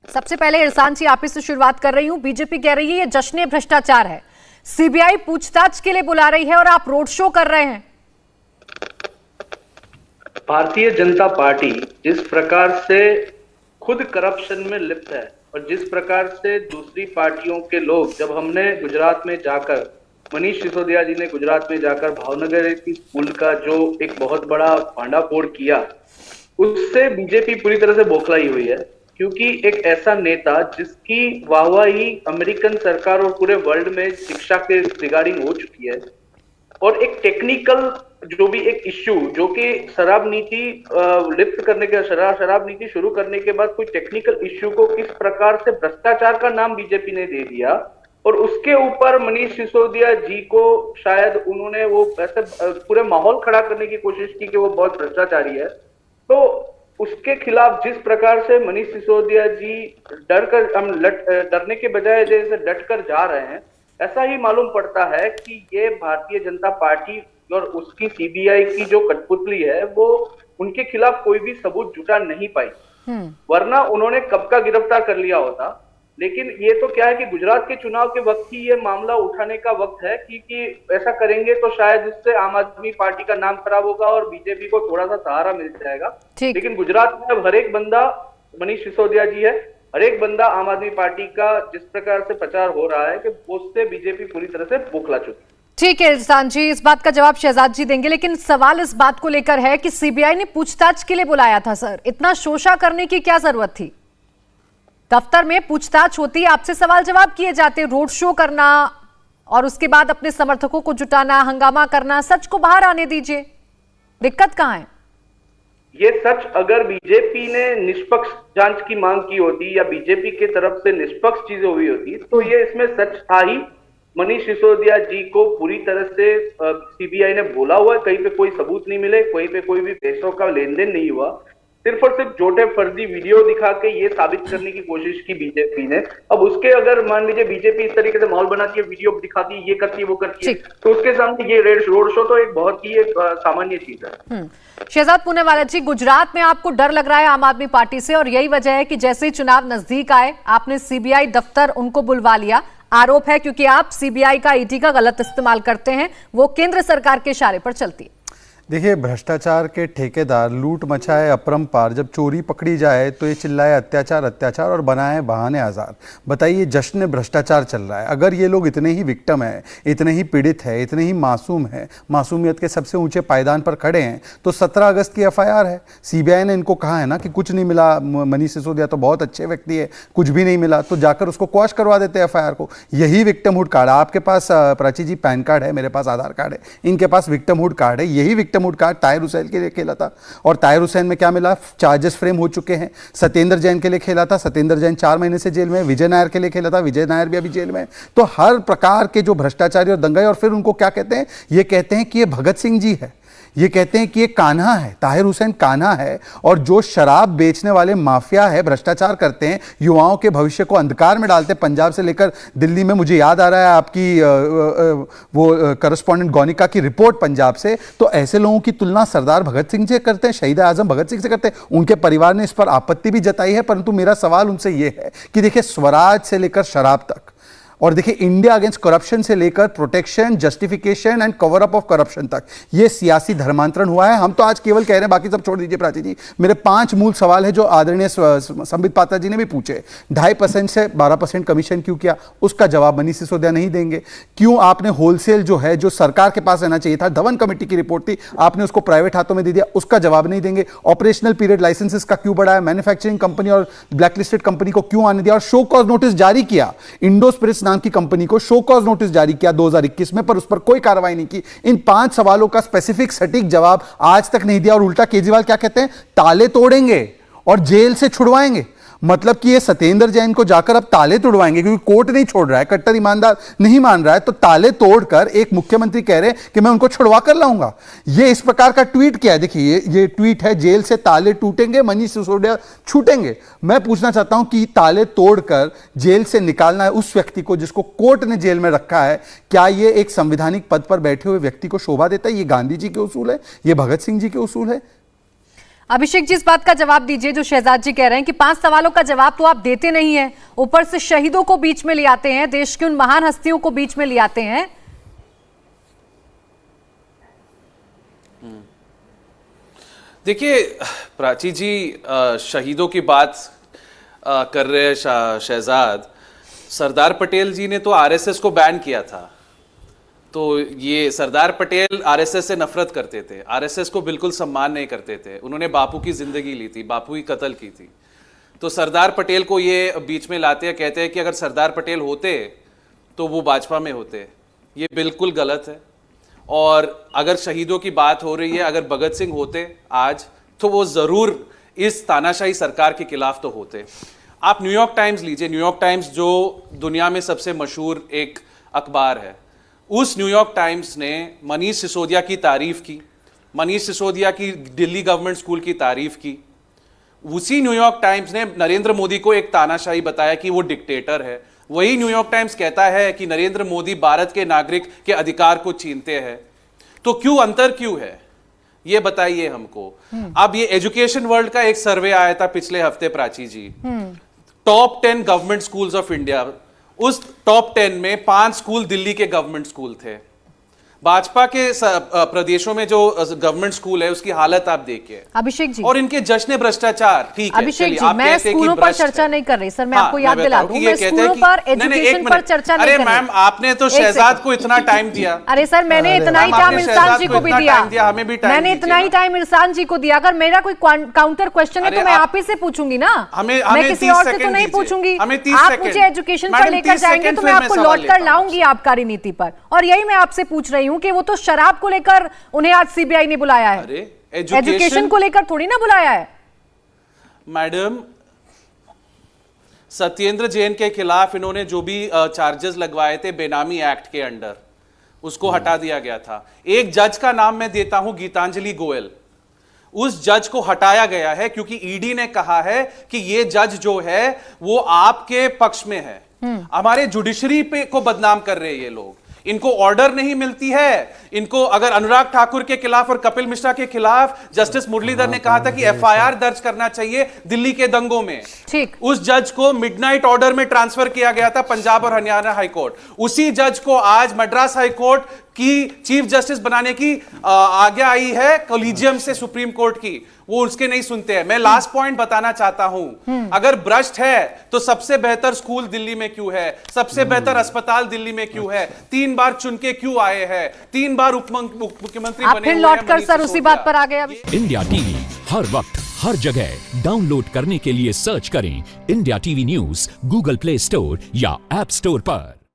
सबसे पहले इरसान जी आप ही से शुरुआत कर रही हूं। बीजेपी कह रही है ये जश्न भ्रष्टाचार है, सीबीआई पूछताछ के लिए बुला रही है और आप रोड शो कर रहे हैं। भारतीय जनता पार्टी जिस प्रकार से खुद करप्शन में लिप्त है और जिस प्रकार से दूसरी पार्टियों के लोग, जब हमने गुजरात में जाकर, मनीष सिसोदिया जी ने गुजरात में जाकर भावनगर की स्कूल का जो एक बहुत बड़ा भांडाफोड़ किया, उससे बीजेपी पूरी तरह से बौखलाई हुई है। क्योंकि एक ऐसा नेता जिसकी वाहवाही अमेरिकन सरकार और पूरे वर्ल्ड में शिक्षा के रिगार्डिंग हो चुकी है, और एक टेक्निकल जो भी एक इश्यू जो कि शराब नीति लिप्त करने के शराब नीति शुरू करने के बाद कोई टेक्निकल इश्यू को किस प्रकार से भ्रष्टाचार का नाम बीजेपी ने दे दिया, और उसके ऊपर मनीष सिसोदिया जी को शायद उन्होंने वो ऐसे पूरे माहौल खड़ा करने की कोशिश की कि वो बहुत भ्रष्टाचारी है। तो उसके खिलाफ जिस प्रकार से मनीष सिसोदिया जी डरने के बजाय जैसे डटकर जा रहे हैं, ऐसा ही मालूम पड़ता है कि ये भारतीय जनता पार्टी और उसकी सीबीआई की जो कठपुतली है वो उनके खिलाफ कोई भी सबूत जुटा नहीं पाई, वरना उन्होंने कब का गिरफ्तार कर लिया होता। लेकिन ये तो क्या है कि गुजरात के चुनाव के वक्त ही ये मामला उठाने का वक्त है, क्योंकि ऐसा करेंगे तो शायद इससे आम आदमी पार्टी का नाम खराब होगा और बीजेपी को थोड़ा सा सहारा मिल जाएगा। लेकिन गुजरात में अब हर एक बंदा मनीष सिसोदिया जी है, हर एक बंदा आम आदमी पार्टी का जिस प्रकार से प्रचार हो रहा है कि उससे बीजेपी पूरी तरह से बौखला चुकी। ठीक है इरसान जी, इस बात का जवाब शहजाद जी देंगे, लेकिन सवाल इस बात को लेकर है कि सीबीआई ने पूछताछ के लिए बुलाया था सर, इतना शोषा करने की क्या जरूरत थी? दफ्तर में पूछताछ होती, आपसे सवाल जवाब किए जाते, रोड शो करना और उसके बाद अपने समर्थकों को जुटाना, हंगामा करना, सच को बाहर आने दीजिए, दिक्कत कहां है? ये सच अगर बीजेपी ने निष्पक्ष जांच की मांग की होती या बीजेपी की तरफ से निष्पक्ष चीजें हुई होती तो ये इसमें सच था ही। मनीष सिसोदिया जी को पूरी तरह से सीबीआई ने बोला हुआ है, कहीं पे कोई सबूत नहीं मिले, कहीं पे कोई भी पैसों का लेन देन नहीं हुआ, सिर्फ और सिर्फ झूठे फर्जी वीडियो दिखा के ये साबित करने की कोशिश की बीजेपी ने। अब उसके अगर मान लीजिए बीजेपी इस तरीके से माहौल बनाती है, वीडियो दिखाती है, ये करती है, वो करती है, तो उसके सामने ये रोड शो तो एक बहुत ही सामान्य चीज है। शहजाद पूनेवाला जी, गुजरात में आपको डर लग रहा है आम आदमी पार्टी से, और यही वजह है कि जैसे ही चुनाव नजदीक आए आपने सीबीआई दफ्तर उनको बुलवा लिया। आरोप है क्योंकि आप सीबीआई का ईडी का गलत इस्तेमाल करते हैं, वो केंद्र सरकार के इशारे पर चलती है। देखिए, भ्रष्टाचार के ठेकेदार लूट मचाए अपरंपार, जब चोरी पकड़ी जाए तो ये चिल्लाए अत्याचार अत्याचार और बनाए बहाने आज़ाद। बताइए, जश्न भ्रष्टाचार चल रहा है। अगर ये लोग इतने ही विक्टिम है, इतने ही पीड़ित है, इतने ही मासूम है, मासूमियत के सबसे ऊंचे पायदान पर खड़े हैं, तो 17 अगस्त की एफआईआर है। सीबीआई ने इनको कहा है ना कि कुछ नहीं मिला, मनीष सिसोदिया तो बहुत अच्छे व्यक्ति है, कुछ भी नहीं मिला, तो जाकर उसको क्वॉश करवा देते हैं एफआईआर को। यही विक्टिमहुड कार्ड, आपके पास प्राची जी पैन कार्ड है, मेरे पास आधार कार्ड है, इनके पास विक्टिमहुड कार्ड है। यही विक्टिमहुड कार्ड ताहिर हुसैन के लिए खेला था, और ताहिर हुसैन में क्या मिला? चार्जेस फ्रेम हो चुके हैं। सत्येंद्र जैन के लिए खेला था, सत्येंद्र जैन 4 महीने से जेल में। विजय नायर के लिए खेला था, विजय नायर भी अभी जेल में। तो हर प्रकार के जो भ्रष्टाचारी और दंगाई, और फिर उनको क्या कहते हैं? ये कहते हैं कि ये भगत सिंह जी है, ये कहते हैं कि ये कान्हा है, ताहिर हुसैन कान्हा है। और जो शराब बेचने वाले माफिया है, भ्रष्टाचार करते हैं, युवाओं के भविष्य को अंधकार में डालते हैं, पंजाब से लेकर दिल्ली में। मुझे याद आ रहा है आपकी वो करस्पॉन्डेंट गौनिका की रिपोर्ट पंजाब से, तो ऐसे लोगों की तुलना सरदार भगत सिंह से करते हैं, शहीद आजम भगत सिंह से करते हैं। उनके परिवार ने इस पर आपत्ति भी जताई है, परंतु मेरा सवाल उनसे यह है कि देखिए, स्वराज से लेकर शराब तक, और देखिए इंडिया अगेंस्ट करप्शन से लेकर protection, justification and cover up of corruption तक ये सियासी धर्मांतरण हुआ है। हम तो आज केवल कह रहे हैं, बाकी सब छोड़ दीजिए प्राची जी। मेरे 5 मूल सवाल है जो आदरणीय संबित पात्रा जी ने भी पूछे। 2.5% से 12% कमीशन क्यों किया? उसका जवाब मनीष सिसोदिया नहीं देंगे। क्यों आपने होलसेल जो है, जो सरकार के पास रहना चाहिए था, धवन कमेटी की रिपोर्ट थी, आपने उसको प्राइवेट हाथों में दे दिया? उसका जवाब नहीं देंगे। ऑपरेशनल पीरियड लाइसेंसेस का क्यों बढ़ाया? मैन्युफैक्चरिंग कंपनी और ब्लैकलिस्टेड कंपनी को क्यों आने दिया? और शो कॉज नोटिस जारी किया, इंडो स्पिरिट्स की कंपनी को शो कॉज नोटिस जारी किया 2021 में, पर उस पर कोई कार्रवाई नहीं की। इन 5 सवालों का स्पेसिफिक सटीक जवाब आज तक नहीं दिया, और उल्टा केजरीवाल क्या कहते हैं? ताले तोड़ेंगे और जेल से छुड़वाएंगे। मतलब कि ये सत्येंद्र जैन को जाकर अब ताले तोड़वाएंगे, क्योंकि कोर्ट नहीं छोड़ रहा है, कट्टर ईमानदार नहीं मान रहा है, तो ताले तोड़कर एक मुख्यमंत्री कह रहे हैं कि मैं उनको छुड़वा कर लाऊंगा। ये इस प्रकार का ट्वीट किया है। देखिए, ये ट्वीट है, जेल से ताले टूटेंगे, मनीष सिसोदिया छूटेंगे। मैं पूछना चाहता हूं कि ताले तोड़कर जेल से निकालना है उस व्यक्ति को जिसको कोर्ट ने जेल में रखा है, क्या ये एक संवैधानिक पद पर बैठे हुए व्यक्ति को शोभा देता है? ये गांधी जी के उसूल है? ये भगत सिंह जी के उसूल है? अभिषेक जी, इस बात का जवाब दीजिए जो शहजाद जी कह रहे हैं कि 5 सवालों का जवाब तो आप देते नहीं हैं, ऊपर से शहीदों को बीच में ले आते हैं, देश की उन महान हस्तियों को बीच में ले आते हैं। देखिए प्राची जी, शहीदों की बात कर रहे हैं शहजाद। सरदार पटेल जी ने तो आरएसएस को बैन किया था, तो ये सरदार पटेल आरएसएस से नफरत करते थे, आरएसएस को बिल्कुल सम्मान नहीं करते थे। उन्होंने बापू की जिंदगी ली थी, बापू की कत्ल की थी। तो सरदार पटेल को ये बीच में लाते हैं, कहते हैं कि अगर सरदार पटेल होते तो वो भाजपा में होते। ये बिल्कुल गलत है। और अगर शहीदों की बात हो रही है, अगर भगत सिंह होते आज तो वो जरूर इस तानाशाही सरकार के खिलाफ तो होते। आप न्यूयॉर्क टाइम्स लीजिए, न्यूयॉर्क टाइम्स जो दुनिया में सबसे मशहूर एक अखबार है, उस न्यूयॉर्क टाइम्स ने मनीष सिसोदिया की तारीफ की, मनीष सिसोदिया की दिल्ली गवर्नमेंट स्कूल की तारीफ की। उसी न्यूयॉर्क टाइम्स ने नरेंद्र मोदी को एक तानाशाही बताया कि वो डिक्टेटर है। वही न्यूयॉर्क टाइम्स कहता है कि नरेंद्र मोदी भारत के नागरिक के अधिकार को छीनते हैं। तो क्यों अंतर क्यों है, ये बताइए हमको। अब ये एजुकेशन वर्ल्ड का एक सर्वे आया था पिछले हफ्ते Prachi ji, top 10 government schools of India. उस टॉप 10 में 5 स्कूल दिल्ली के गवर्नमेंट स्कूल थे। भाजपा के प्रदेशों में जो गवर्नमेंट स्कूल है उसकी हालत आप देखिए। अभिषेक जी, और इनके जश्न भ्रष्टाचार, ठीक है, अभिषेक चलिए, जी, आप मैं कहते हैं कि स्कूलों पर भ्रष्ट चर्चा है। नहीं कर रही सर, मैं हाँ, आपको याद दिला दूं, मैं स्कूलों पर एजुकेशन पर चर्चा नहीं कर रही। अरे मैम, आपने तो शहजाद को इतना टाइम दिया। अरे सर, मैंने इतना ही टाइम इरशान जी को भी दिया, हमें भी टाइम, मैंने इतना ही टाइम इरशान जी को दिया। अगर मेरा कोई काउंटर क्वेश्चन है तो मैं आप ही से पूछूंगी ना, मैं किसी और से तो नहीं पूछूंगी। आप मुझे एजुकेशन पर लेकर जाएंगे तो मैं आपको लौट कर लाऊंगी आबकारी नीति पर। और यही मैं आपसे पूछ रही हूँ कि वो तो शराब को लेकर उन्हें आज सीबीआई ने बुलाया है, अरे एजुकेशन को लेकर थोड़ी ना बुलाया है। मैडम, सत्येंद्र जैन के खिलाफ इन्होंने जो भी चार्जेस लगवाए थे बेनामी एक्ट के अंडर, उसको हटा दिया गया था। एक जज का नाम मैं देता हूं, गीतांजलि गोयल। उस जज को हटाया गया है क्योंकि ईडी ने कहा है कि ये जज जो है वो आपके पक्ष में है। हमारे जुडिशरी पे को बदनाम कर रहे हैं ये लोग। इनको ऑर्डर नहीं मिलती है। इनको अगर अनुराग ठाकुर के खिलाफ और कपिल मिश्रा के खिलाफ जस्टिस मुरलीधर ने कहा था कि एफआईआर दर्ज करना चाहिए दिल्ली के दंगों में, ठीक, उस जज को मिडनाइट ऑर्डर में ट्रांसफर किया गया था पंजाब और हरियाणा हाईकोर्ट। उसी जज को आज मद्रास हाईकोर्ट की चीफ जस्टिस बनाने की आज्ञा आई है कॉलेजियम से सुप्रीम कोर्ट की, वो उसके नहीं सुनते हैं। मैं लास्ट पॉइंट बताना चाहता हूं, अगर भ्रष्ट है तो सबसे बेहतर स्कूल दिल्ली में क्यों है, सबसे बेहतर अस्पताल दिल्ली में क्यों है, 3 बार चुन के क्यों आए हैं, 3 बार उप मुख्यमंत्री बने हुए हैं। लौटकर सर उसी बात पर आ गए। इंडिया टीवी हर वक्त हर जगह डाउनलोड करने के लिए सर्च करें India TV news Google play store या ऐप स्टोर पर।